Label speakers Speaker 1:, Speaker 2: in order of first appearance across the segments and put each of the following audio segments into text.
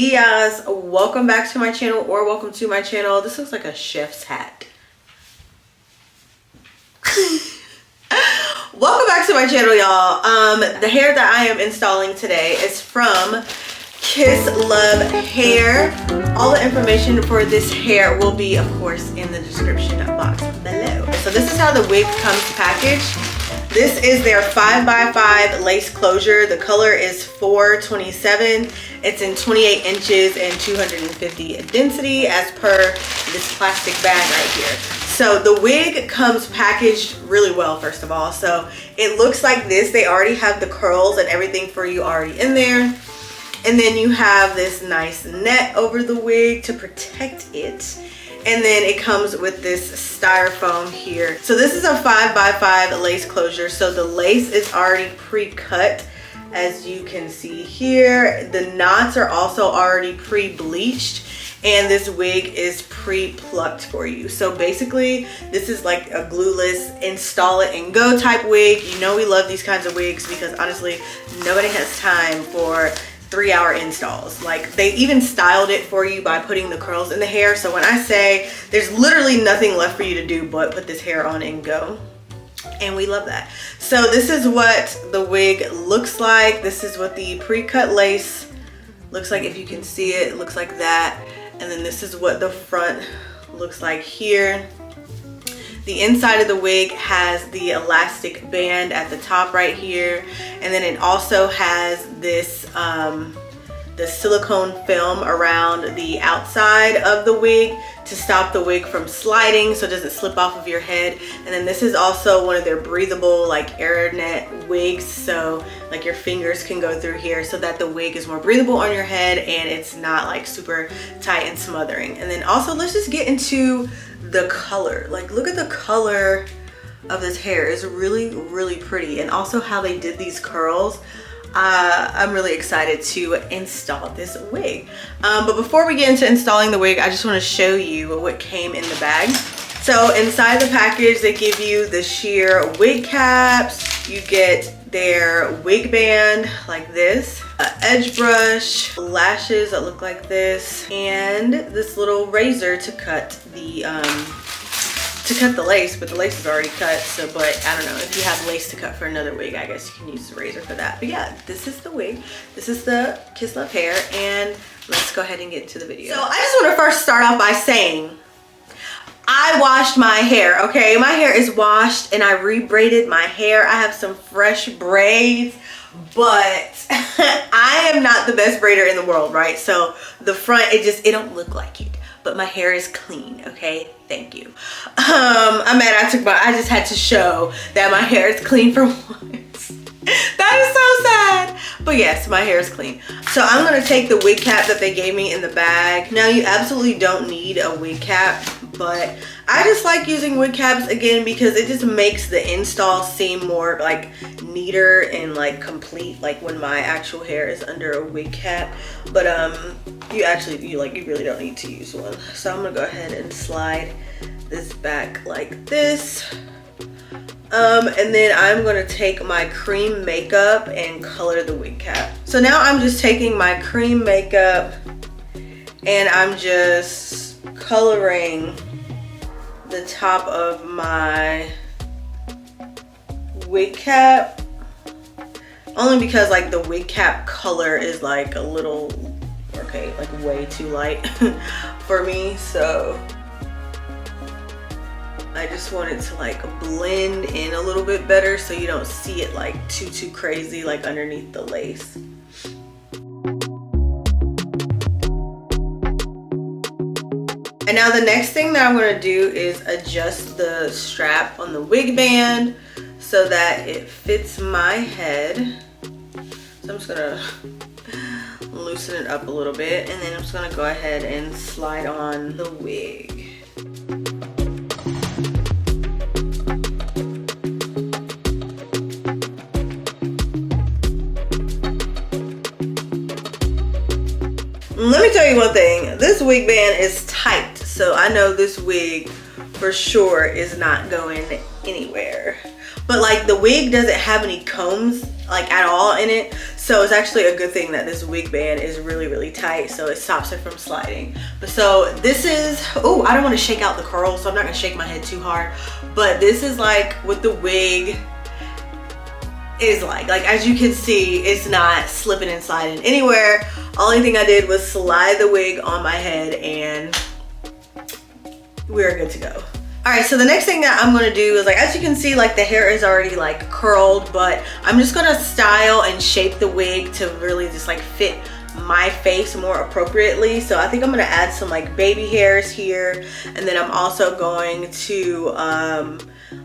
Speaker 1: dias, welcome back to my channel, or welcome to my channel. This looks like a chef's hat. Welcome back to my channel, y'all. The hair that I am installing today is from Kisslove hair. All the information for this hair will be, of course, in the description box below. So this is how the wig comes packaged. This is their 5x5 lace closure. The color is 427. It's in 28 inches and 250 density as per this plastic bag right here. So the wig comes packaged really well, first of all. So it looks like this. They already have the curls and everything for you already in there. And then you have this nice net over the wig to protect it. And then it comes with this styrofoam here. So this is a 5x5 lace closure. So the lace is already pre-cut, as you can see here. The knots are also already pre-bleached, and this wig is pre-plucked for you. So basically, this is like a glueless, install it and go type wig. You know we love these kinds of wigs because honestly, nobody has time for 3-hour installs. Like, they even styled it for you by putting the curls in the hair. So when I say there's literally nothing left for you to do but put this hair on and go, and we love that. So this is what the wig looks like. This is what the pre-cut lace looks like. If you can see it, it looks like that. And then this is what the front looks like here. The inside of the wig has the elastic band at the top right here. And then it also has this the silicone film around the outside of the wig to stop the wig from sliding so it doesn't slip off of your head. And then this is also one of their breathable like air net wigs, so like your fingers can go through here so that the wig is more breathable on your head and it's not like super tight and smothering. And then also, let's just get into the color. Like, look at the color of this hair. It's really pretty. And also how they did these curls. I'm really excited to install this wig. But before we get into installing the wig, I just want to show you what came in the bag. So inside the package, they give you the sheer wig caps. You get their wig band like this, an edge brush, lashes that look like this, and this little razor to cut the lace, but the lace is already cut. So, but I don't know, if you have lace to cut for another wig, I guess you can use the razor for that. But yeah, this is the wig. This is the Kisslove hair, and let's go ahead and get into the video. So I just want to first start off by saying, I washed my hair, okay? My hair is washed and I re-braided my hair. I have some fresh braids, but I am not the best braider in the world, right? So the front, it don't look like it, but my hair is clean, okay? Thank you. I'm mad I just had to show that my hair is clean for once. That is so sad. But yes, my hair is clean. So I'm gonna take the wig cap that they gave me in the bag. Now, you absolutely don't need a wig cap, but I just like using wig caps again because it just makes the install seem more like neater and like complete, like when my actual hair is under a wig cap. But you really don't need to use one. So I'm gonna go ahead and slide this back like this. And then I'm gonna take my cream makeup and color the wig cap. So now I'm just taking my cream makeup and I'm just coloring the top of my wig cap, only because like the wig cap color is like a little, okay, like way too light for me. So I just want it to like blend in a little bit better so you don't see it like too crazy like underneath the lace. And now the next thing that I'm gonna do is adjust the strap on the wig band so that it fits my head. So I'm just gonna loosen it up a little bit, and then I'm just gonna go ahead and slide on the wig. Let me tell you one thing, this wig band is tight, so I know this wig for sure is not going anywhere. But like, the wig doesn't have any combs like at all in it. So it's actually a good thing that this wig band is really, really tight, so it stops it from sliding. But so this is, oh, I don't want to shake out the curls, so I'm not gonna shake my head too hard. But this is like what the wig is like as you can see, it's not slipping and sliding anywhere. Only thing I did was slide the wig on my head and we're good to go. All right, so the next thing that I'm gonna do is, like, as you can see, like the hair is already like curled, but I'm just gonna style and shape the wig to really just like fit my face more appropriately. So I think I'm gonna add some like baby hairs here, and then I'm also going to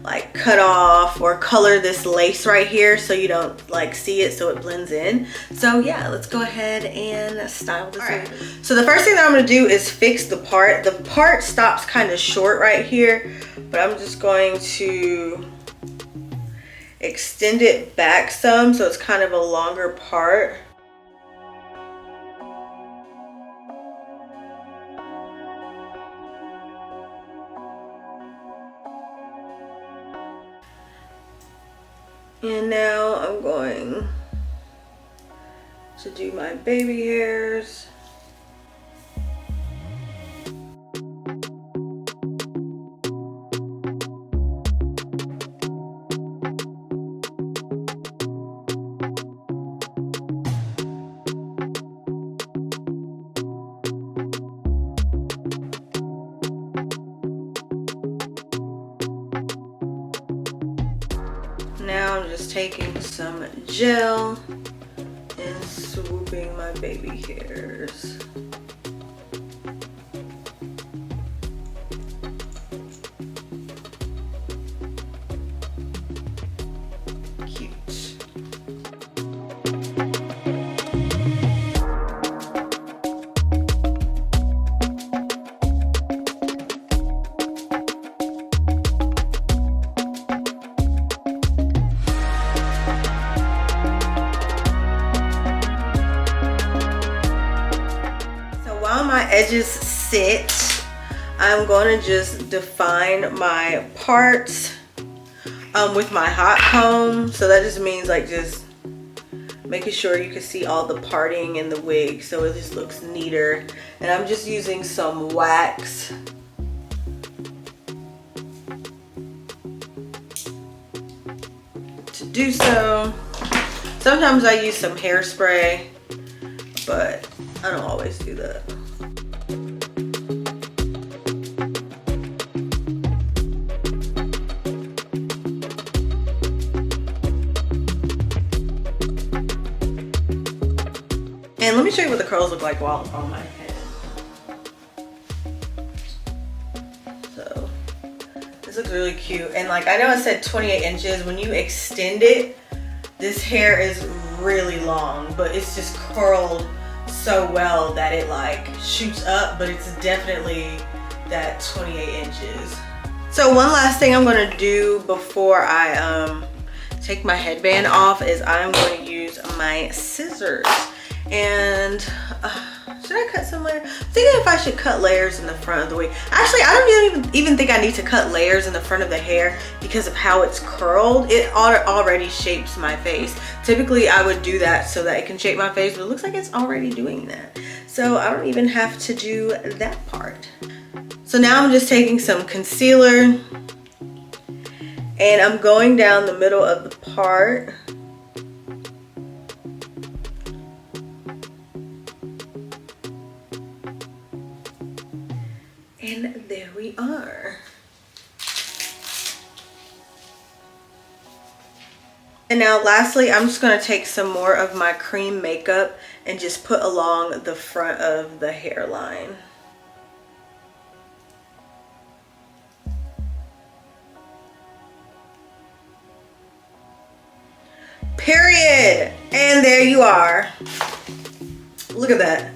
Speaker 1: like cut off or color this lace right here so you don't like see it, so it blends in. So yeah, let's go ahead and style this. All right. So the first thing that I'm gonna do is fix the part. The part stops kind of short right here, but I'm just going to extend it back some so it's kind of a longer part. And now I'm going to do my baby hairs. Now I'm just taking some gel and swooping my baby hairs. Cute. While my edges sit, I'm going to just define my parts with my hot comb. So that just means like just making sure you can see all the parting in the wig so it just looks neater. And I'm just using some wax. To do so. Sometimes I use some hairspray, but I don't always do that. And let me show you what the curls look like while it's on my head. So this looks really cute. And like, I know it said 28 inches. When you extend it, this hair is really long, but it's just curled so well that it like shoots up, but it's definitely that 28 inches. So one last thing I'm gonna do before I take my headband off is I'm going to use my scissors. And should I cut some layers? I'm thinking if I should cut layers in the front of the wig. Actually, I don't even think I need to cut layers in the front of the hair because of how it's curled. It already shapes my face. Typically, I would do that so that it can shape my face, but it looks like it's already doing that. So I don't even have to do that part. So now I'm just taking some concealer and I'm going down the middle of the part. And there we are. And now lastly, I'm just going to take some more of my cream makeup and just put along the front of the hairline. Period. And there you are. Look at that.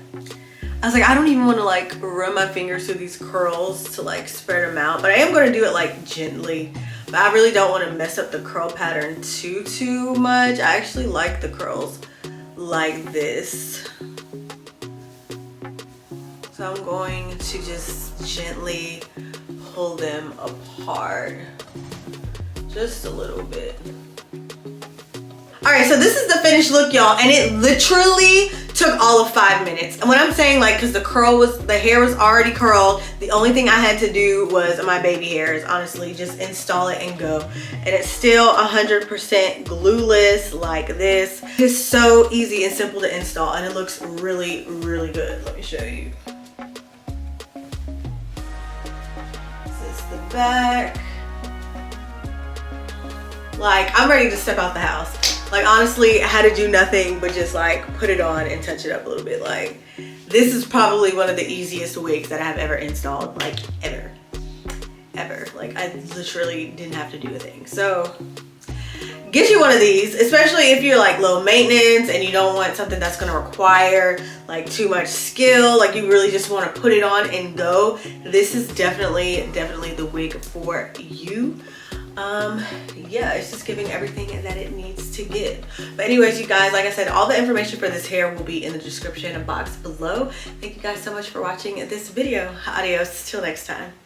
Speaker 1: I was like, I don't even want to like run my fingers through these curls to like spread them out, but I am going to do it like gently. But I really don't want to mess up the curl pattern too much. I actually like the curls like this. So I'm going to just gently pull them apart just a little bit. All right, so this is the finished look, y'all, and it literally took all of 5 minutes. And when I'm saying, like, because the hair was already curled, the only thing I had to do was my baby hairs, honestly, just install it and go. And it's still 100% glueless like this. It's so easy and simple to install, and it looks really, really good. Let me show you. This is the back. Like, I'm ready to step out the house. Like, honestly, I had to do nothing but just like put it on and touch it up a little bit. Like, this is probably one of the easiest wigs that I have ever installed, like ever. Like, I literally didn't have to do a thing. So get you one of these, especially if you're like low maintenance and you don't want something that's gonna require like too much skill, like you really just want to put it on and go. This is definitely the wig for you. Yeah, it's just giving everything that it needs to give. But anyways, you guys, like I said, all the information for this hair will be in the description box below. Thank you guys so much for watching this video. Adios, till next time.